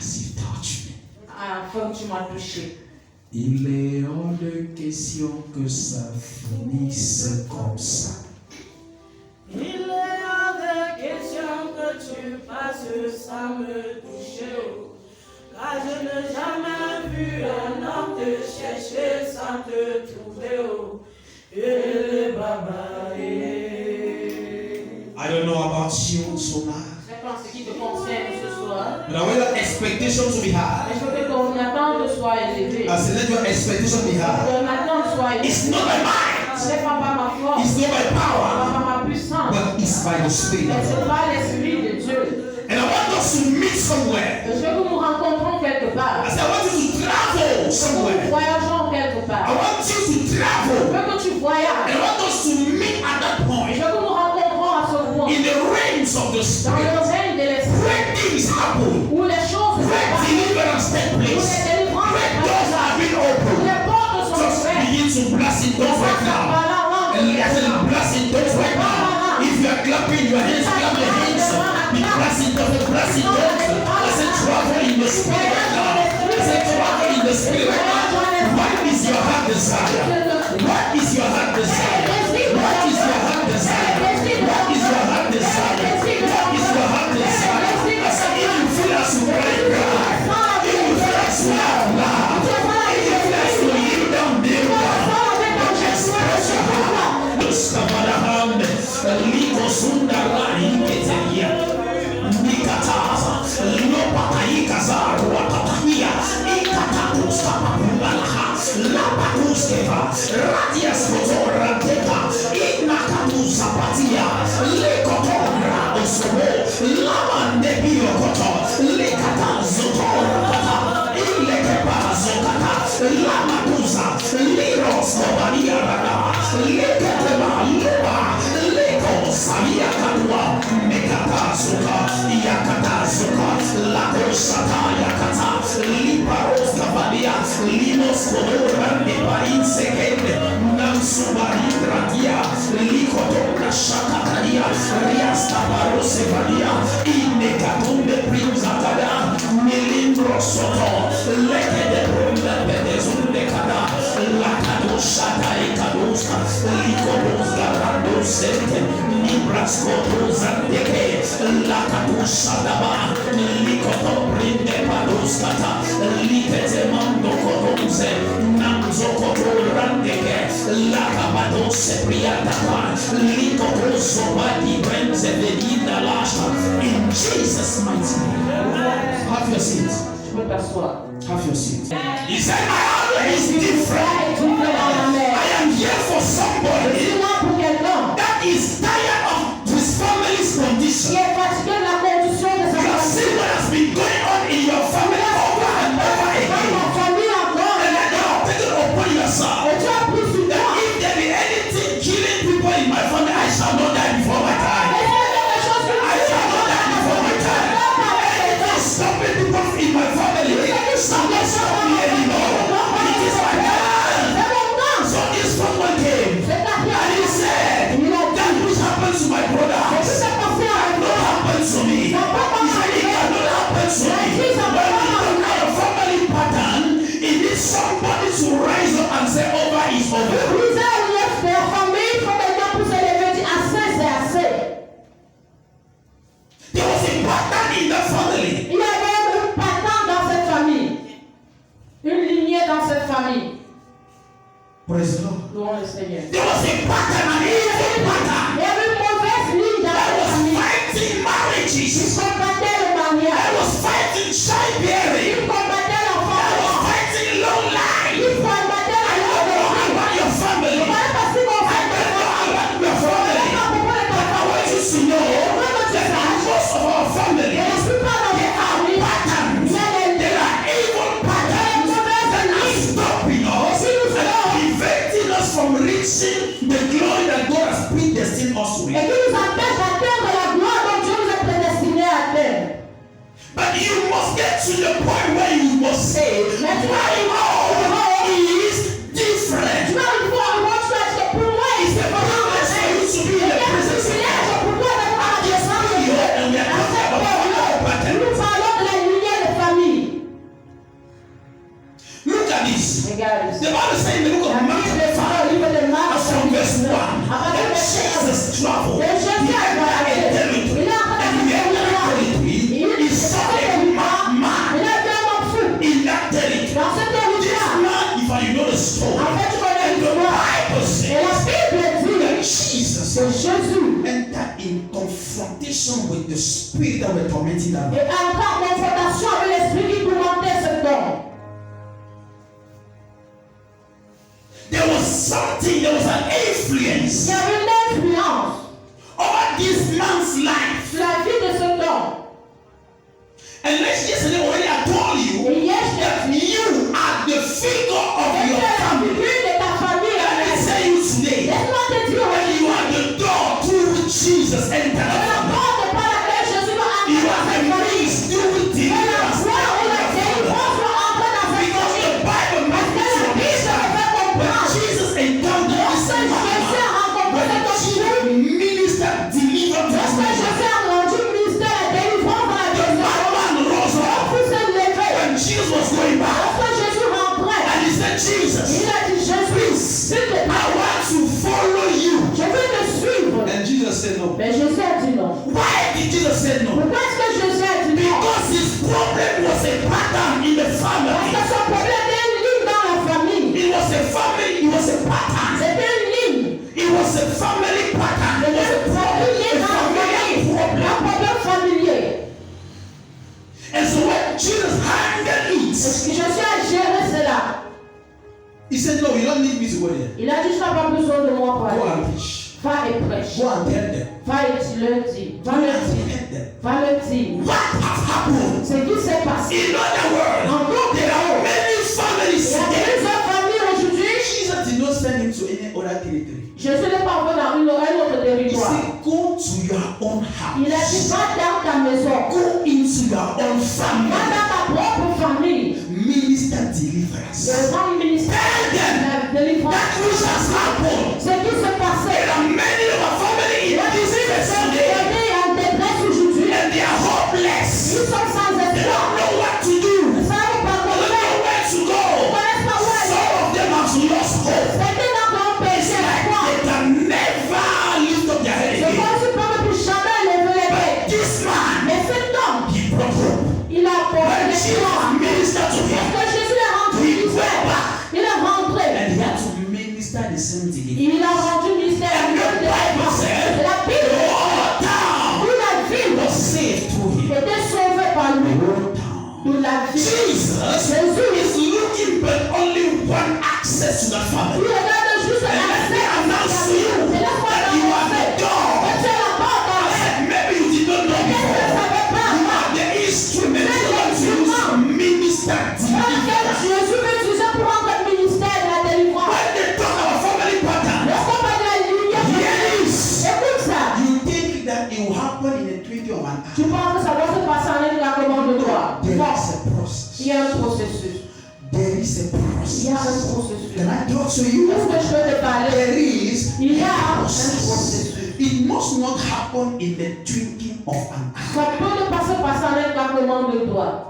As you touch me. Comme tu m'as touché. Il est hors de question que ça finisse comme ça. Il est hors de question que tu fasses sans me toucher. Car je n'ai jamais vu un homme te chercher sans te trouver. Et baba. I don't know about you tonight. Je sais pas ce qui te concerne ce soir. But I want your expectation to be high. Mais je veux que ton attente soit élevée. I said, let your expectation be high. Ton attente soit élevée. It's not by might. Ce n'est pas par ma force. It's not by Ce n'est power. pas par ma puissance. But it's by the Spirit. Mais c'est par l'Esprit de Dieu. And I want us to meet somewhere. Je veux que nous rencontrons quelque part. I said, I want you to travel Que nous somewhere. voyageons quelque I part. want you to Je travel. veux que tu And voyages. I want us to meet at that Je point. veux que nous rencontrons à ce point. In the realms of the Dans Spirit. le règne de l'Esprit. Great things happen. Où les choses se Great passent. deliverance take Où les place. délivrances Great se doors passent. have been Où opened. les portes sont Just ouvertes. begin to blast in those right now. And I said, blast in those right now. If you are clapping your hands, clap your hands. Be blasting those, blasting those. I said, travel in the Spirit right now. I said, travel in the Spirit right now. What is your heart desire? What is your heart desire? What is your heart desire? What is your heart desire? What is your heart desire? I said, if you feel as you want to cry, if you feel as you laugh, if you feel as you kneel down, kneel down, express your heart. Luskavaraham, Liko Sundara, Iketeria, Nikataza, Lopataikaza, Watatahia, Ikatakuska Papulaha, Lapakuskeva, Radias Kotora Teka, Inakatusa Patia, Lekotora Osomo, Lama Nebio Koto, Lekata Zotora, Ilekepa Zokata, Lamatusa, Liros Kovaria Rada, Lekatema Lupa, Leko Savia Kadua, Mekata Zuka, Yakata Zuka, Lakosata Yakata, Liparos Kavalia, Limos Kodora, Nepain Sekende, Namsubari Gradia, Likotora Shakataria, Riasta Barosevalia, Inekatumbe Primzatada, Milindro Soto, Lekede Brunda Bedezunde Kada, Lakado Shata Ikaduska, Likodos Garando Sente, Nibras Kodoza Deke, Lakado Shadaba, Likoto Brinde Paduskata, Likete Mando Kodoze, Namzo Kodorandeke, Lakabado Sepriatapa, Likoto Badi Brenze Vedina Lasha, in Jesus' mighty name. Have your seat. Tu peux t'asseoir. Have your seat. He said, my hour is different. I am here for somebody that is tired of his family's condition. You have seen what has been going on in your family over and over again. And I now take it upon yourself that if there be anything killing people in my family, I shall not die before my time. I shall not die before my time. Anything stopping people in my family, shall not stop me anymore. It is my time. So this someone came and he said, that which happened to my brother cannot happen to me. He said it cannot happen to me. When we look at a family pattern, it needs somebody to rise up and say over is over. There was a pattern in the family. Il y avait un pattern dans cette famille. Une lignée dans cette famille. Praise the Lord. Louons le Seigneur. There was a pattern, an evil pattern Il y avait une mauvaise ligne dans that cette was famille. fighting Il marriages. combattait le That mariage. was fighting childbearing. Il combattait That was l'enfant. fighting long life. Il combattait I la don't know about your family. Il fallait pas si I don't know about your family. But I want you to know that in most of our families, there are patterns. There are evil patterns that are stopping us and preventing us from reaching the glory that God has predestined us to Et reach. qui nous empêche d'atteindre la gloire dont Dieu nous a prédestinés à atteindre. But you must get to the point where you must say, my own is different. Tu vas une fois en mode choix, c'est pour moi. It's the privilege for you to be in the presence of God. C'est pour toi d'être à la descente de Dieu. And we are talking about family pattern. Nous parlons de la lignée de famille. that were tormenting that man. Et entrer en confrontation avec l'esprit qui tourmentait cet homme. There was something, there was an influence Il y avait une influence over this man's life. sur la vie de cet homme. And yesterday already I told you Et hier, je that you are the figure of t'ai dit your la family. figure de ta famille. Let me tell you today Laisse-moi te dire that you are the door through which Jesus entered the la family. porte par laquelle Jésus va You entrer are dans the cette famille. means through which Et la deliverance foi ou la entered the family. délivrance va entrer dans cette Because famille. the Bible Parce makes que us la Bible me understand fait when comprendre. Jesus encountered this Lorsque Jésus a man, rencontré when cet homme, Jesus ministered deliverance to this lorsque Jésus man, a rendu ministère et délivrance dans la the maison, madman rose up tout s'est levé. when Jesus was going back. Lorsque Jésus rentrait, And he said, Jesus, il a dit Jésus, s'il te I plaît, want to follow you. je veux te suivre. And Jesus said no. Mais Jésus a dit non. Why did Jesus say no? Pourquoi est-ce que Jésus a dit non? Because his problem was a pattern in the Parce family. que son problème était une ligne dans la famille. It was a family, it was a pattern. C'était une ligne. It was a family pattern. It was a C'était une ligne dans la familiar famille. Un problem. problème familier. And so when Jesus handled it, Est-ce que Jésus a géré cela? he said, no, you don't need me to go there. Il a dit, tu n'as pas besoin de moi pour Go aller. and preach. Va et prêche. Go and tell them. Va et le dire. Va Go le and dire. tell them. Va le dire. What has happened? Ce qui s'est passé. In other words, En d'autres there are mots, many families il y a today. plusieurs familles aujourd'hui. Jesus did not send him to any other territory. Jésus n'est pas envoyé dans un autre He territoire. said, go to your own Il a dit, house. va dans ta maison. Go into your own Va family. dans ta propre famille. Minister deliverance. Le grand ministère de la délivrance. That which has happened. Ce qui s'est passé. There are many of our family in Il y a this des place personnes qui today. étaient en détresse aujourd'hui. And they are Ils hopeless. sont sans They espoir. don't know what to do. Ils ne savent pas They comment don't faire. know where to Ils go. ne connaissent pas où aller. Some of them have lost hope. C'était dans ton péché. They can never lift up their head Je again. pense que tu ne peux plus jamais lever les But têtes. this man, Mais cet homme, he brought hope. il a When apporté Jesus l'espoir. ministered to him, Parce que Jésus est rentré he ministère. went back. Il est rentré. And he had to minister the same thing again. Il a rendu ministère à And the Bible said, la the Bible, whole town toute la ville was saved through him. était sauvée par The lui. whole town. Toute la ville. Jesus is looking but only one access to the Il family. regarde juste And let me la announce to you that you are the door. Tu es la porte I en said, maybe you did not know before. You are the instrument you want to use to minister deliverance. Jésus veut utiliser pour rendre le ministère de la délivrance. When they talk about family pattern, Lorsqu'on parle de la lumière, here is. écoute ça. You think that it will happen in a twinkling of an Tu eye. penses que ça doit se passer en un claquement de doigts. There Non. is a process. Il y a un processus. There is a Il y a un process. processus. Can I talk to you? Est-ce que je peux te parler? There is Il y a a un process. processus. It must not happen in the twinkling of an eye. Ça peut ne pas se passer en un claquement de doigts.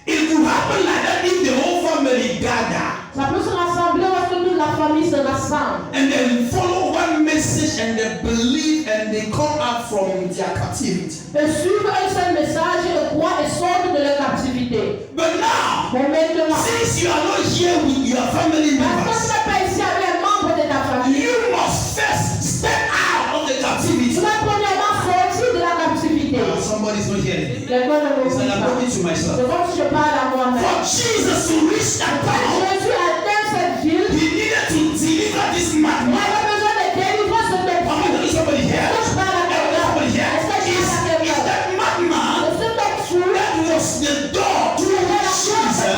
It could happen like that if the whole family gather Ça peut se rassembler lorsque toute la famille se rassemble. and then follow one message and they believe and they come out from their captivity. Et suivre un seul message et croire et sortent de leur captivité. But now, Mais maintenant, since you are not here with your family parce que tu members, n'es pas ici avec les membres de ta famille, you must first step out of the tu captivity. dois premièrement sortir de la captivité. Somebody's not hearing. Quelqu'un ne me It's like dit I'm pas. talking to myself. C'est comme si je parle à moi-même. For Jesus to reach that Quand town, Jésus atteint cette ville, he needed to deliver this il man. avait besoin de délivrer ce I'm peuple. telling somebody here. Est-ce que je parle à quelqu'un? Somebody here. Est-ce que je Is parle à quelqu'un? that madman Et ce peuple fou, that was the door through which Jesus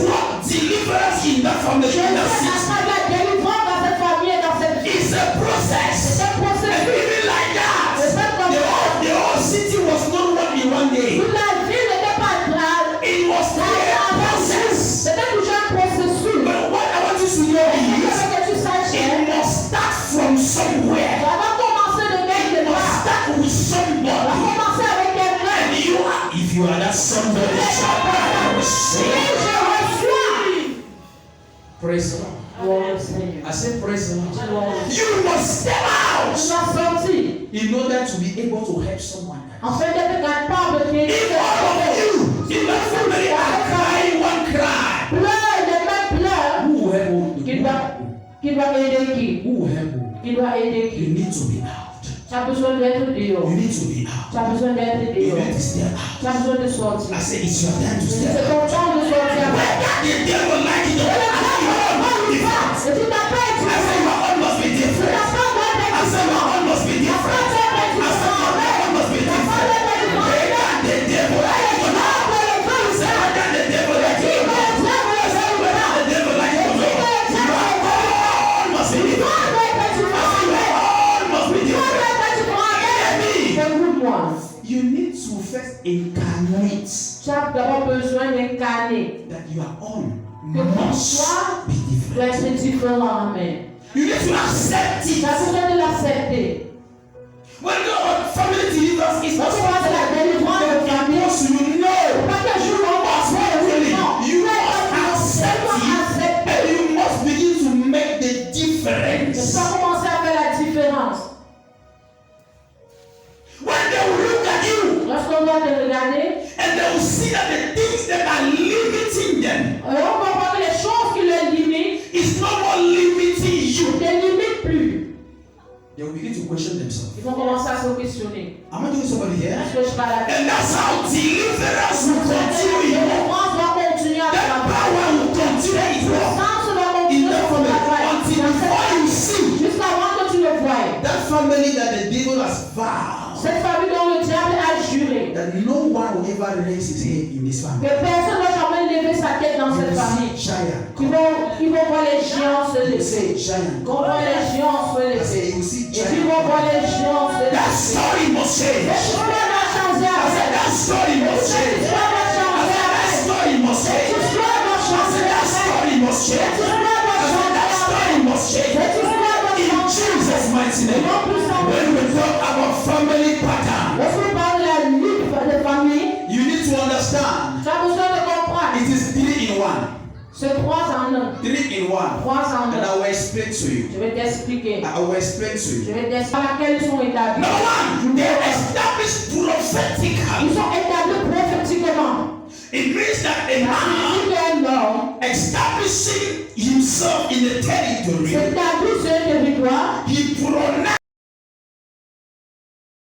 brought deliverance in that family, Jésus in a that city. attrapé la délivrance dans cette famille et dans cette ville. It's a process. C'est un And processus. even like that, the whole city was not one in one day. Toute la ville n'était pas grave. It was a process. C'était toujours un processus. But what I want you to know Je veux is, que tu saches it que must start from somewhere. ça va commencer de quelque It must part. start with Ça va somebody. commencer avec quelqu'un. And you are, if you are that somebody, shout out and Oui, say, je reçois. praise the Lord. Gloire au Seigneur. I said, praise the Lord. Gloire au Seigneur. You must step Tu out dois sortir. in order to be able to help someone else. Afin d'être capable de If all of you in that family are crying one cry, pleure, les mains pleurent. who will help Qui you? doit aider qui? Who will help you? Qui doit aider qui? You need to be out. Tu as besoin d'être dehors. You need to be out. Tu as besoin d'être You dehors. need to stay out. Tu as besoin de sortir. I say it's your time to C'est stay ton out. temps de sortir. The devil like it. I Et tu t'as pas été. say your own must be Tu different. n'as pas I say your own must be different. I say your own must be different. The devil like it. I say whether the devil like it. I say whether the devil like it. Your own must be different. I say your own must be different. Écoute-moi. You need to first incarnate Tu as d'abord besoin d'incarner that your own que pour must toi be doit different. être différent. Amen. You need to accept Tu it. as besoin de l'accepter. When the family deliverance is Quand not tu vois de la délivrance de famille, because you know pas que je vois you must accept it and you must begin to make the tu difference. vas commencer à faire la différence. When they will look at you Lorsqu'on va te regarder, and they will see that the things that are limiting them on va voir que les choses qui les limitent is no more limiting ne you, te limitent plus. they will begin to question themselves. Ils vont commencer à se questionner. Am I doing somebody here? Est-ce que je parle à And that's how deliverance will La continue. délivrance va continuer à That travailler. power will continue its Le work sens va in continuer that son family travail. until before you see Jusqu'avant que tu le voies. that family that the devil has vowed Cette famille dont le diable a juré that no one will ever raise his head in this que family. personne ne va jamais lever sa tête dans cette famille. Giant. Ils vont voir les géants se You lever. say giant. Ils vont voir les géants se I lever. say you see Et puis ils vont voir giant. les géants se lever. That story must change. L'histoire va changer I said avec. that story must change. L'histoire va I changer said that avec. story must change. L'histoire va I said changer that avec. story must change. I said that story must change. In Jesus' mighty name. When we talk about family pattern, Lorsqu'on parle de la lutte de famille, you need to understand tu as besoin de comprendre. it is 3 in 1. C'est 3 en 1. 3 in 1. 3 en And 1. I will explain to you. Je vais t'expliquer. I will explain to Je you. vais t'expliquer à laquelle ils sont établis. Number one, they established Ils prophetically. sont établis prophétiquement. It means that a man Un homme establishing himself in the territory, s'établit sur un territoire. he pronounced